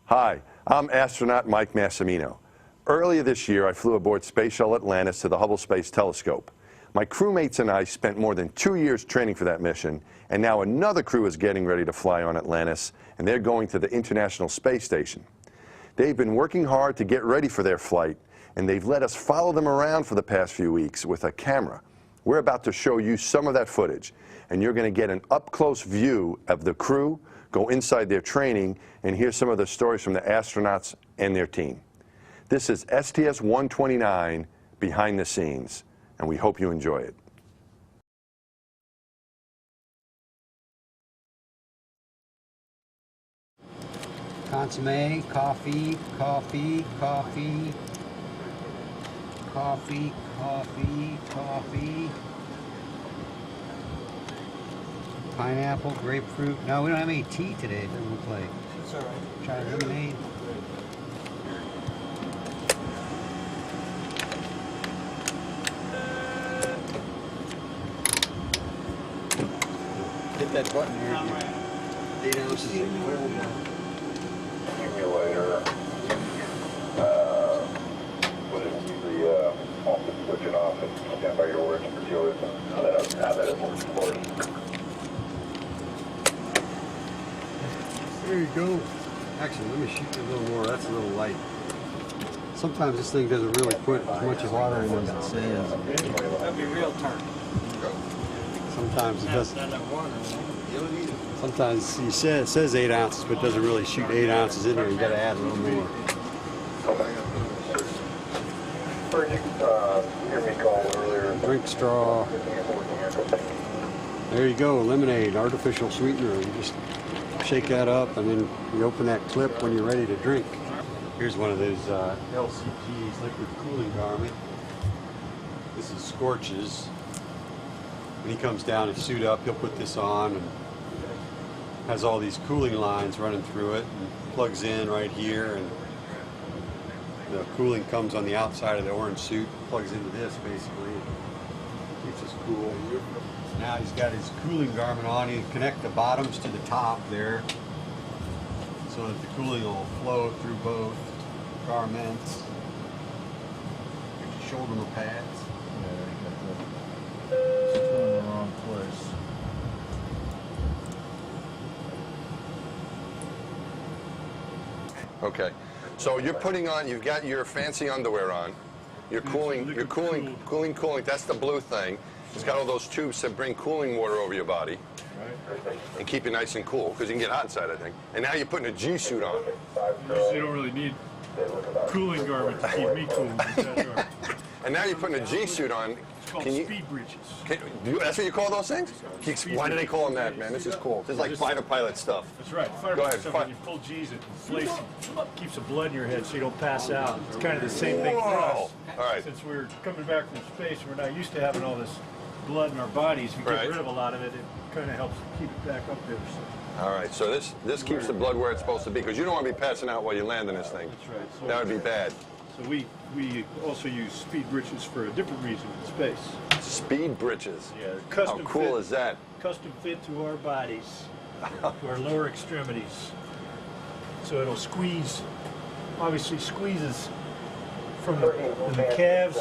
Hi, I'm astronaut Mike Massimino. Earlier this year, I flew aboard Space Shuttle Atlantis to the Hubble Space Telescope. My crewmates and I spent more than 2 years training for that mission, and now another crew is getting ready to fly on Atlantis, and they're going to the International Space Station. They've been working hard to get ready for their flight, and they've let us follow them around for the past few weeks with a camera. We're about to show you some of that footage, and you're going to get an up-close view of the crew, go inside their training, and hear some of the stories from the astronauts and their team. This is STS-129 Behind the Scenes, and we hope you enjoy it. Consomme, coffee, coffee, coffee, coffee, coffee, coffee. Pineapple, grapefruit. No, we don't have any tea today, it doesn't look like. It's all right. Try lemonade. Hit that button here. 8 ounces of cold water. Accumulator. What is the off and switch it off and stand by your words for yours and how that works for you. There you go. Actually, let me shoot you a little more. That's a little light. Sometimes this thing doesn't really put as much water in as it says. That'd be real tart. Sometimes it doesn't. Not enough water. Sometimes it says 8 ounces, but it doesn't really shoot 8 ounces in there. You got to add a little more. Drink straw. There you go, lemonade, artificial sweetener. You just shake that up, and then you open that clip when you're ready to drink. Here's one of those LCGs, liquid cooling garment. This is Scorch's. When he comes down to suit up, he'll put this on and has all these cooling lines running through it, and plugs in right here, and the cooling comes on the outside of the orange suit, plugs into this basically, keeps us cool. Now he's got his cooling garment on. He can connect the bottoms to the top there so that the cooling will flow through both garments. Here's your shoulder pads. Yeah, it's in the wrong place. Okay, so you're putting on, you've got your fancy underwear on. You're cooling, that's the blue thing. It's got all those tubes that bring cooling water over your body. Right. And keep you nice and cool, because you can get hot inside, I think. And now you're putting a G suit on. You don't really need cooling garment to keep me cool. And now you're putting a G suit on. It's called speed breeches. That's what you call those things? Why do they call them that, man? This is cool. This is like fighter pilot stuff. That's right. Fighter pilot stuff. When you pull G's, it inflates you. Keeps the blood in your head so you don't pass out. It's kind of the same thing for us. All right. Since we're coming back from space, we're not used to having all this blood in our bodies. We get rid of a lot of it. It kind of helps keep it back up there. So. All right, so this keeps the blood where it's supposed to be, because you don't want to be passing out while you land in this thing. That's right. So that would be bad. So we also use speed breeches for a different reason in space. Speed breeches? Yeah, custom How cool is that? Custom fit to our bodies, to our lower extremities. So it'll squeeze, obviously squeezes from the calves,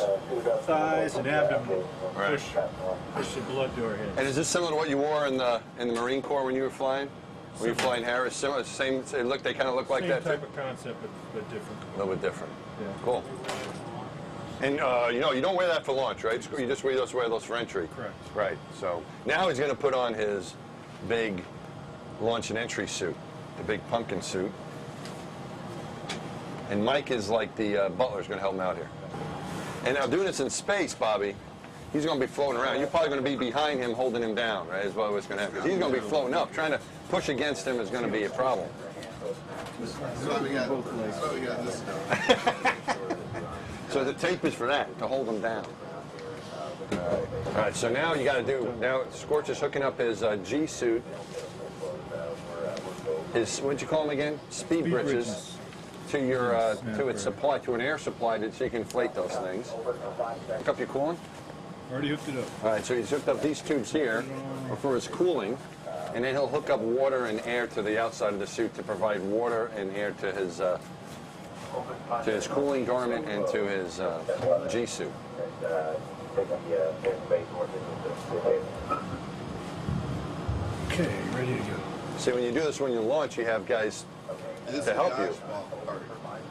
thighs, and abdomen, push the blood to our head. And is this similar to what you wore in the Marine Corps when you were flying? When you were flying Harris? Similar, same. They kind of look like that. Same type of concept, but different. A little bit different. Yeah. Cool. And you know, you don't wear that for launch, right? You just wear those for entry. Correct. Right. So now he's going to put on his big launch and entry suit, the big pumpkin suit. And Mike is like the butler's going to help him out here. And now doing this in space, Bobby, he's going to be floating around. You're probably going to be behind him, holding him down, right? Is what's going to happen. Because he's going to be floating up. Trying to push against him is going to be a problem. So the tape is for that, to hold him down. All right, so now you got to do, now Scorch is hooking up his G suit, his, what'd you call them again? Speed bridges. To your, to its supply, to an air supply, so you can inflate those things. Hook up your cooling? Already hooked it up. All right, so he's hooked up these tubes here for his cooling. and then he'll hook up water and air to the outside of the suit to provide water and air to his cooling garment and to his G suit. Okay, ready to go. See, when you do this when you launch, you have guys to help you.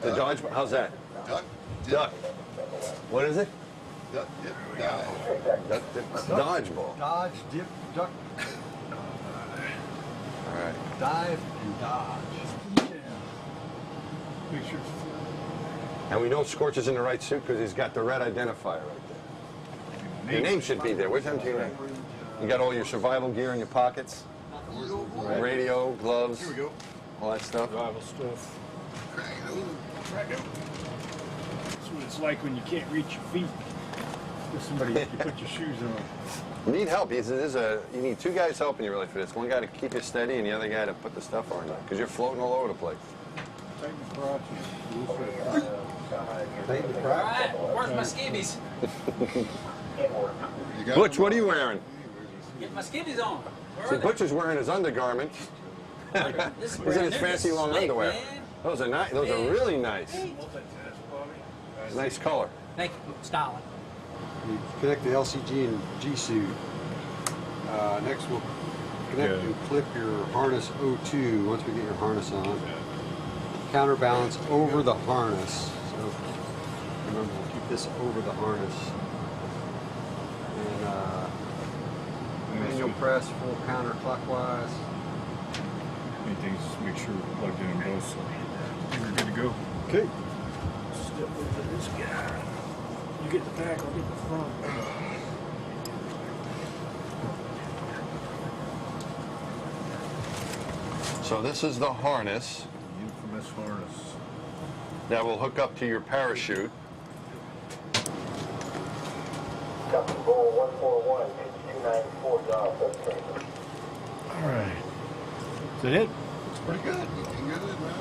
The dodge, how's that? Duck. Duck. What is it? Duck. Dive. Duck, dodgeball. Dodge, dip, duck, All right. dive, and dodge. Make sure it's And we know Scorch is in the right suit because he's got the red identifier right there. Your name should be there. Where's empty name? You got all your survival gear in your pockets? Radio, gloves, Here we go. all that stuff? survival stuff. Crack it open. Crack it open. That's what it's like when you can't reach your feet. If somebody, you put your shoes on. You need help. You need two guys helping you really for this. One guy to keep you steady and the other guy to put the stuff on you because you're floating all over the place. Tighten the crotches. Tighten the All crotch. right, where's my skivvies? You got Butch, them? what are you wearing? Get my skivvies on. Where See, are they? Butch is wearing his undergarments. This is He's in brand his new. fancy This long is slick, underwear. man. Those are nice. Those are really nice. Nice color. Thank you, Stalin. You connect the LCG and G suit. Next, we'll connect and clip your harness O2 once we get your harness on. Counterbalance over the harness. So remember, we'll keep this over the harness. And manual press, full counterclockwise. Main thing is just make sure we're plugged in both, so I think we're good to go. Okay. Step over this guy. You get the back, I'll get the front. So this is the harness The infamous harness. that will hook up to your parachute. Captain Bull 141, 294 John, All right. Is that it? Looks pretty good. Looking good, man.